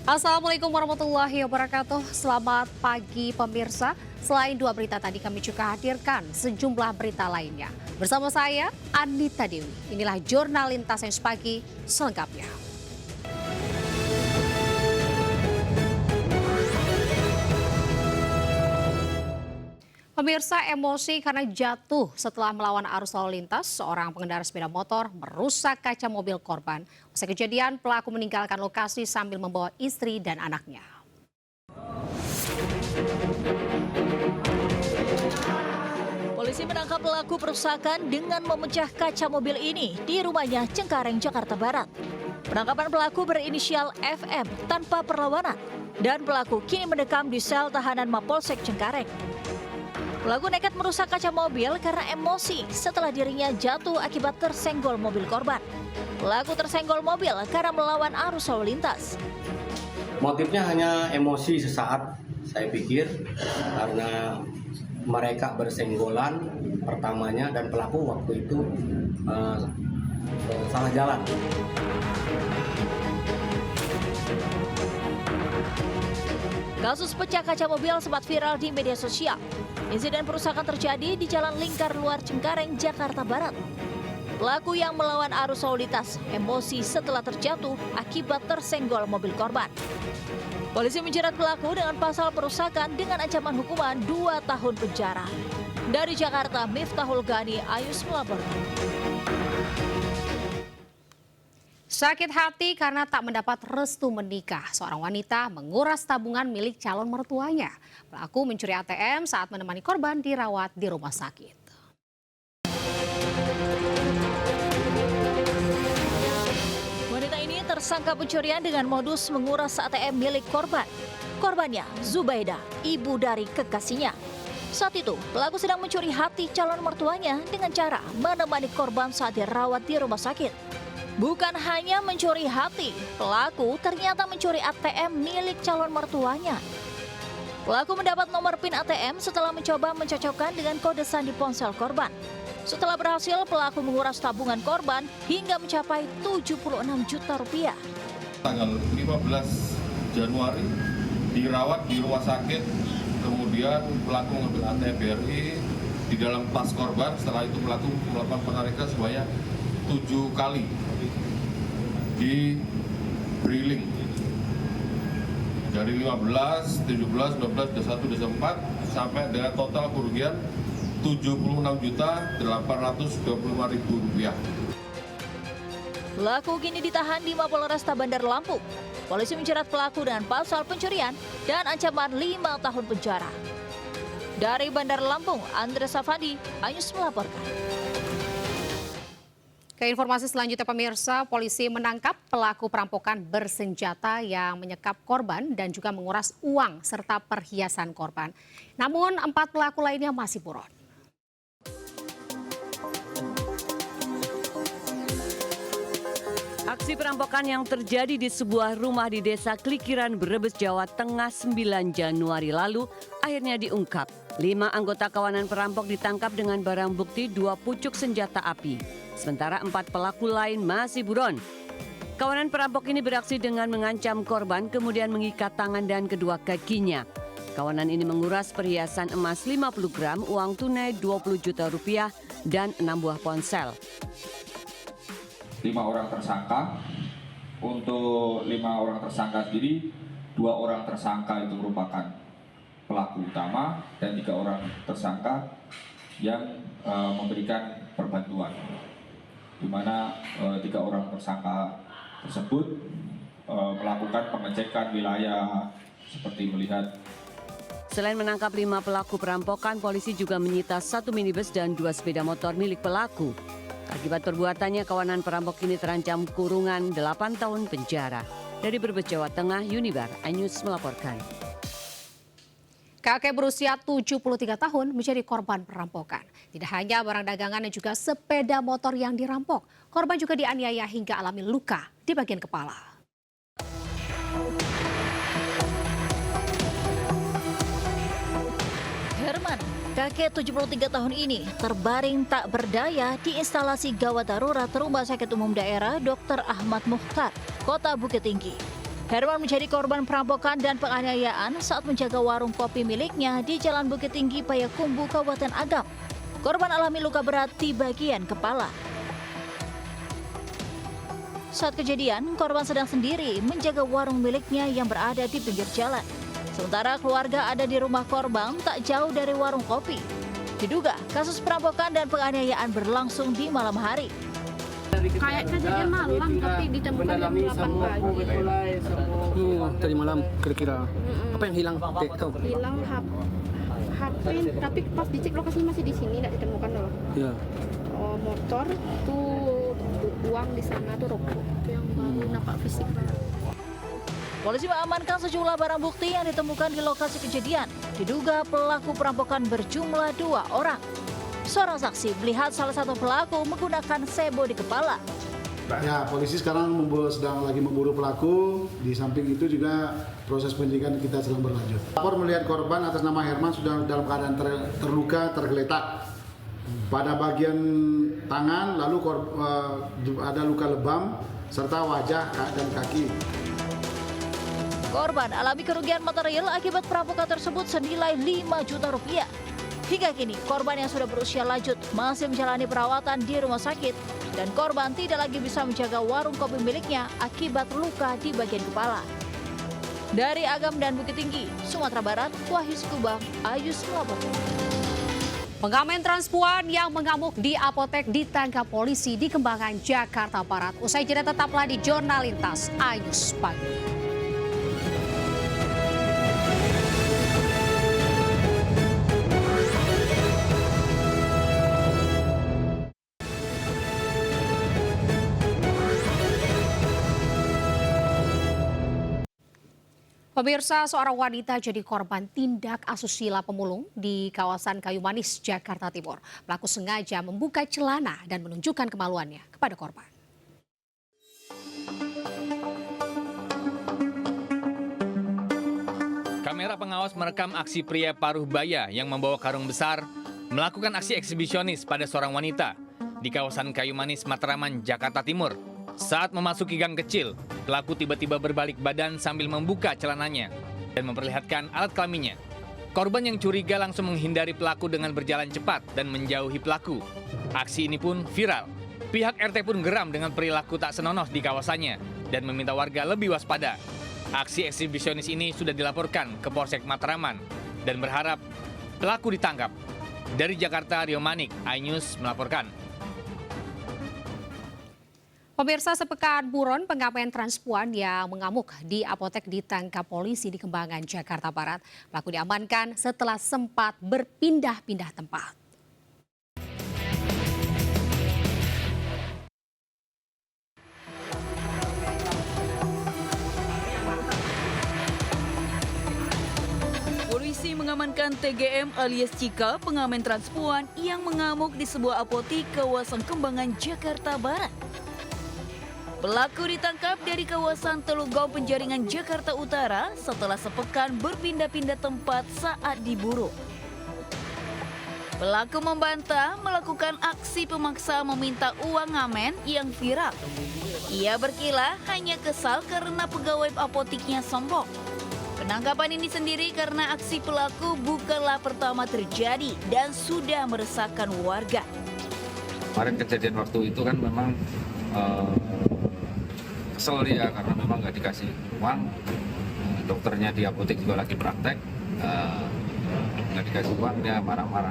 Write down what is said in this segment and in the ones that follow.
Assalamualaikum warahmatullahi wabarakatuh. Selamat pagi pemirsa. Selain dua berita tadi kami juga hadirkan sejumlah berita lainnya. Bersama saya Anita Dewi. Inilah Jurnal Lintas Sains Pagi selengkapnya. Pemirsa emosi karena jatuh setelah melawan arus lalu lintas, seorang pengendara sepeda motor merusak kaca mobil korban. Usai kejadian, pelaku meninggalkan lokasi sambil membawa istri dan anaknya. Polisi menangkap pelaku perusakan dengan memecah kaca mobil ini di rumahnya Cengkareng, Jakarta Barat. Penangkapan pelaku berinisial FM tanpa perlawanan dan pelaku kini mendekam di sel tahanan Mapolsek Cengkareng. Pelaku nekat merusak kaca mobil karena emosi setelah dirinya jatuh akibat tersenggol mobil korban. Pelaku tersenggol mobil karena melawan arus lalu lintas. Motifnya hanya emosi sesaat, saya pikir, karena mereka bersenggolan pertamanya dan pelaku waktu itu salah jalan. Kasus pecah kaca mobil sempat viral di media sosial. Insiden perusakan terjadi di Jalan Lingkar Luar Cengkareng, Jakarta Barat. Pelaku yang melawan arus lalu lintas emosi setelah terjatuh akibat tersenggol mobil korban. Polisi menjerat pelaku dengan pasal perusakan dengan ancaman hukuman 2 tahun penjara. Dari Jakarta, Miftahul Ghani, Ayus melaporkan. Sakit hati karena tak mendapat restu menikah. Seorang wanita menguras tabungan milik calon mertuanya. Pelaku mencuri ATM saat menemani korban dirawat di rumah sakit. Wanita ini tersangka pencurian dengan modus menguras ATM milik korban. Korbannya Zubaida, ibu dari kekasihnya. Saat itu, pelaku sedang mencuri hati calon mertuanya dengan cara menemani korban saat dirawat di rumah sakit. Bukan hanya mencuri hati, pelaku ternyata mencuri ATM milik calon mertuanya. Pelaku mendapat nomor PIN ATM setelah mencoba mencocokkan dengan kode sandi ponsel korban. Setelah berhasil, pelaku menguras tabungan korban hingga mencapai 76 juta rupiah. Tanggal 15 Januari dirawat di rumah sakit, kemudian pelaku mengambil ATM BRI di dalam tas korban. Setelah itu pelaku melakukan penarikan sebanyak 7 kali di Briling dari 15, 17, 19, 21, 24 sampai dengan total kerugian Rp76.825.000. Pelaku kini ditahan di Mapolresta Bandar Lampung. Polisi menjerat pelaku dengan pasal pencurian dan ancaman 5 tahun penjara. Dari Bandar Lampung, Andres Safandi, Ayus melaporkan. Ke informasi selanjutnya pemirsa, polisi menangkap pelaku perampokan bersenjata yang menyekap korban dan juga menguras uang serta perhiasan korban. Namun 4 pelaku lainnya masih buron. Aksi perampokan yang terjadi di sebuah rumah di Desa Klikiran, Brebes, Jawa Tengah 9 Januari lalu akhirnya diungkap. 5 anggota kawanan perampok ditangkap dengan barang bukti 2 pucuk senjata api. Sementara 4 pelaku lain masih buron. Kawanan perampok ini beraksi dengan mengancam korban kemudian mengikat tangan dan kedua kakinya. Kawanan ini menguras perhiasan emas 50 gram, uang tunai 20 juta rupiah dan 6 buah ponsel. 5 orang tersangka. Untuk 5 orang tersangka sendiri, 2 orang tersangka itu merupakan pelaku utama dan 3 orang tersangka yang memberikan perbantuan, di mana 3 orang tersangka tersebut melakukan pengecekan wilayah seperti melihat. Selain menangkap 5 pelaku perampokan, polisi juga menyita 1 minibus dan 2 sepeda motor milik pelaku. Akibat perbuatannya, kawanan perampok ini terancam kurungan 8 tahun penjara. Dari Brebes, Jawa Tengah, Yunibar Anyus melaporkan. Kakek berusia 73 tahun menjadi korban perampokan. Tidak hanya barang dagangan dan juga sepeda motor yang dirampok, korban juga dianiaya hingga alami luka di bagian kepala. Herman, kakek 73 tahun ini terbaring tak berdaya di instalasi gawat darurat Rumah Sakit Umum Daerah Dr. Ahmad Mukhtar, Kota Bukit Tinggi. Herman menjadi korban perampokan dan penganiayaan saat menjaga warung kopi miliknya di Jalan Bukit Tinggi, Payakumbuh, Kabupaten Agam. Korban alami luka berat di bagian kepala. Saat kejadian, korban sedang sendiri menjaga warung miliknya yang berada di pinggir jalan. Sementara keluarga ada di rumah korban tak jauh dari warung kopi. Diduga kasus perampokan dan penganiayaan berlangsung di malam hari. Kayak kejadian malam tapi ditemukan jam 8 pagi. Tadi malam kira-kira. Apa yang hilang? Tahu? Hilang HP, tapi pas dicek lokasinya masih di sini, tidak ditemukan loh. Ya. Motor tuh uang di sana tuh rokok yang baru nampak fisik. Polisi mengamankan sejumlah barang bukti yang ditemukan di lokasi kejadian. Diduga pelaku perampokan berjumlah 2 orang. Seorang saksi melihat salah satu pelaku menggunakan sebo di kepala. Ya, polisi sekarang sedang lagi memburu pelaku. Di samping itu juga proses penyidikan kita sedang berlanjut. Lapor melihat korban atas nama Herman sudah dalam keadaan terluka, tergeletak pada bagian tangan, lalu ada luka lebam serta wajah dan kaki. Korban alami kerugian material akibat perampokan tersebut senilai 5 juta rupiah. Hingga kini, korban yang sudah berusia lanjut masih menjalani perawatan di rumah sakit dan korban tidak lagi bisa menjaga warung kopi miliknya akibat luka di bagian kepala. Dari Agam dan Bukit Tinggi, Sumatera Barat, Wahyu Sukubang, Ayus melaporkan. Pengamen transpuan yang mengamuk di apotek ditangkap polisi di Kembangan, Jakarta Barat. Usai jeda tetaplah di Jurnal Lintas Ayus Pagi. Pemirsa, seorang wanita jadi korban tindak asusila pemulung di kawasan Kayu Manis, Jakarta Timur. Pelaku sengaja membuka celana dan menunjukkan kemaluannya kepada korban. Kamera pengawas merekam aksi pria paruh baya yang membawa karung besar melakukan aksi eksibisionis pada seorang wanita di kawasan Kayu Manis, Matraman, Jakarta Timur. Saat memasuki gang kecil, pelaku tiba-tiba berbalik badan sambil membuka celananya dan memperlihatkan alat kelaminnya. Korban yang curiga langsung menghindari pelaku dengan berjalan cepat dan menjauhi pelaku. Aksi ini pun viral. Pihak RT pun geram dengan perilaku tak senonoh di kawasannya dan meminta warga lebih waspada. Aksi eksibisionis ini sudah dilaporkan ke Polsek Matraman dan berharap pelaku ditangkap. Dari Jakarta, Rio Manik, iNews melaporkan. Pemirsa, sepekan buron pengamen transpuan yang mengamuk di apotek ditangkap polisi di Kembangan, Jakarta Barat. Pelaku diamankan setelah sempat berpindah-pindah tempat. Polisi mengamankan TGM alias Cika, pengamen transpuan yang mengamuk di sebuah apotek kawasan Kembangan, Jakarta Barat. Pelaku ditangkap dari kawasan Telugong, Penjaringan, Jakarta Utara setelah sepekan berpindah-pindah tempat saat diburu. Pelaku membantah melakukan aksi pemaksa meminta uang ngamen yang viral. Ia berkilah hanya kesal karena pegawai apoteknya sombong. Penangkapan ini sendiri karena aksi pelaku bukanlah pertama terjadi dan sudah meresahkan warga. Kemarin kejadian waktu itu kan memang kesel dia karena memang nggak dikasih uang. Dokternya di apotek juga lagi praktek, nggak dikasih uang, dia marah-marah.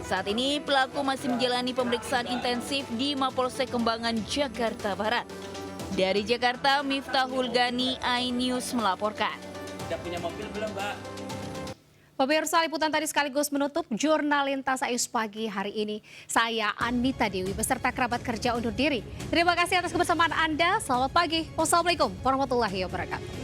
Saat ini pelaku masih menjalani pemeriksaan intensif di Mapolsek Kembangan, Jakarta Barat. Dari Jakarta, Miftahul Gani, iNews melaporkan. Sudah punya mobil belum, Mbak? Pemirsa, liputan tadi sekaligus menutup Jurnal Lintas Ayus Pagi hari ini. Saya Anita Dewi beserta kerabat kerja undur diri. Terima kasih atas kebersamaan Anda. Selamat pagi. Wassalamualaikum warahmatullahi wabarakatuh.